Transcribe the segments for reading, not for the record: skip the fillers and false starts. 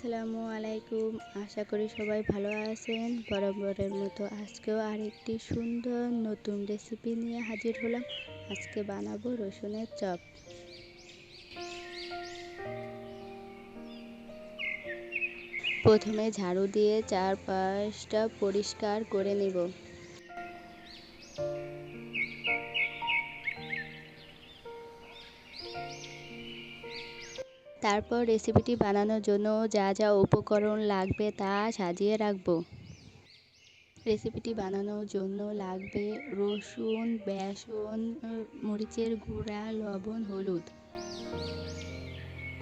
আসসালামু আলাইকুম। আশা করি সবাই ভালো আছেন। বরাবরের মতো আজকেও আরেকটি সুন্দর নতুন রেসিপি নিয়ে হাজির হলাম। আজকে বানাবো রসুনের চপ। প্রথমে ঝাড়ু দিয়ে চারপাশটা পরিষ্কার করে নেব। তারপর রেসিপিটি বানানোর জন্য যা যা উপকরণ লাগবে তা সাজিয়ে রাখব। রেসিপিটি বানানোর জন্য লাগবে রসুন, বেসন, মরিচের গুঁড়া, লবণ, হলুদ।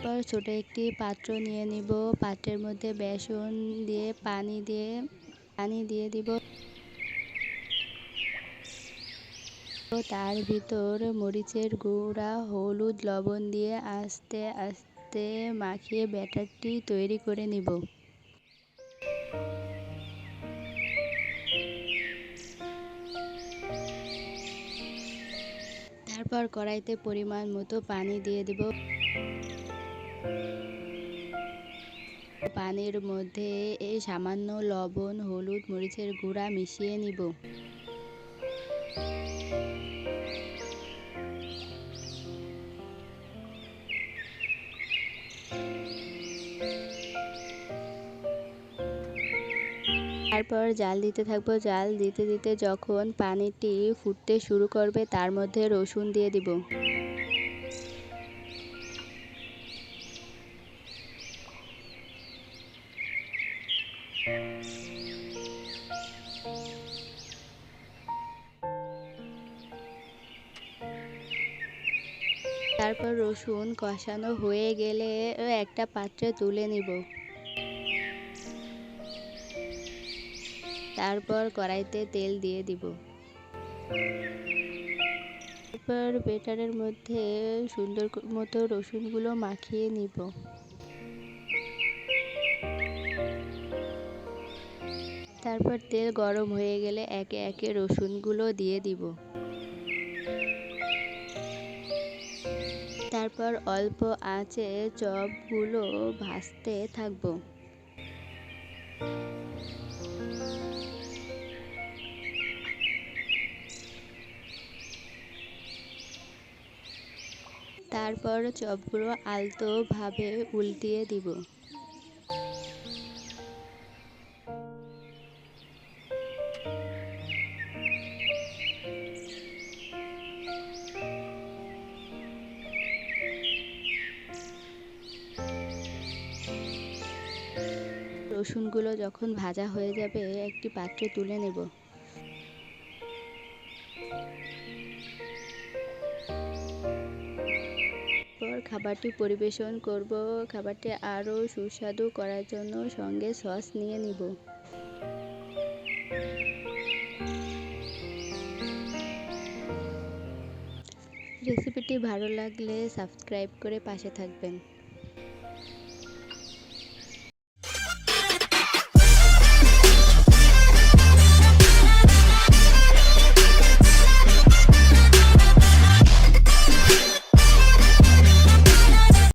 তারপর ছোট একটি পাত্র নিয়ে নিব। পাত্রের মধ্যে বেসন দিয়ে পানি দিয়ে দিব। তার ভিতর মরিচের গুঁড়া, হলুদ, লবণ দিয়ে আস্তে আস্তে মাখিয়ে ব্যাটারটি তৈরি করে নিব। তারপর কড়াইতে পরিমাণ মতো পানি দিয়ে দেব। পানির মধ্যে সামান্য লবণ, হলুদ, মরিচের গুঁড়া মিশিয়ে নিব। তারপর জাল দিতে থাকবো। জাল দিতে দিতে যখন পানিটি ফুটতে শুরু করবে তার মধ্যে রসুন দিয়ে দিব। তারপর রসুন কষানো হয়ে গেলে একটা পাত্রে তুলে নিব। তারপর কড়াইতে তেল দিয়ে দিব। তারপর ব্যাটারের মধ্যে সুন্দর মতো রসুনগুলো মাখিয়ে নিব। তারপর তেল গরম হয়ে গেলে একে একে রসুনগুলো দিয়ে দিব। তারপর অল্প আঁচে চপগুলো ভাজতে থাকবো। তারপর চপগুলো আলতোভাবে উল্টিয়ে দিব। রসুনগুলো যখন ভাজা হয়ে যাবে একটি পাত্রে তুলে নেব। খাবারটি পরিবেশন করব। খাবারটি আরও সুস্বাদু করার জন্য সঙ্গে সস নিয়ে নিব। রেসিপিটি ভালো লাগলে সাবস্ক্রাইব করে পাশে থাকবেন।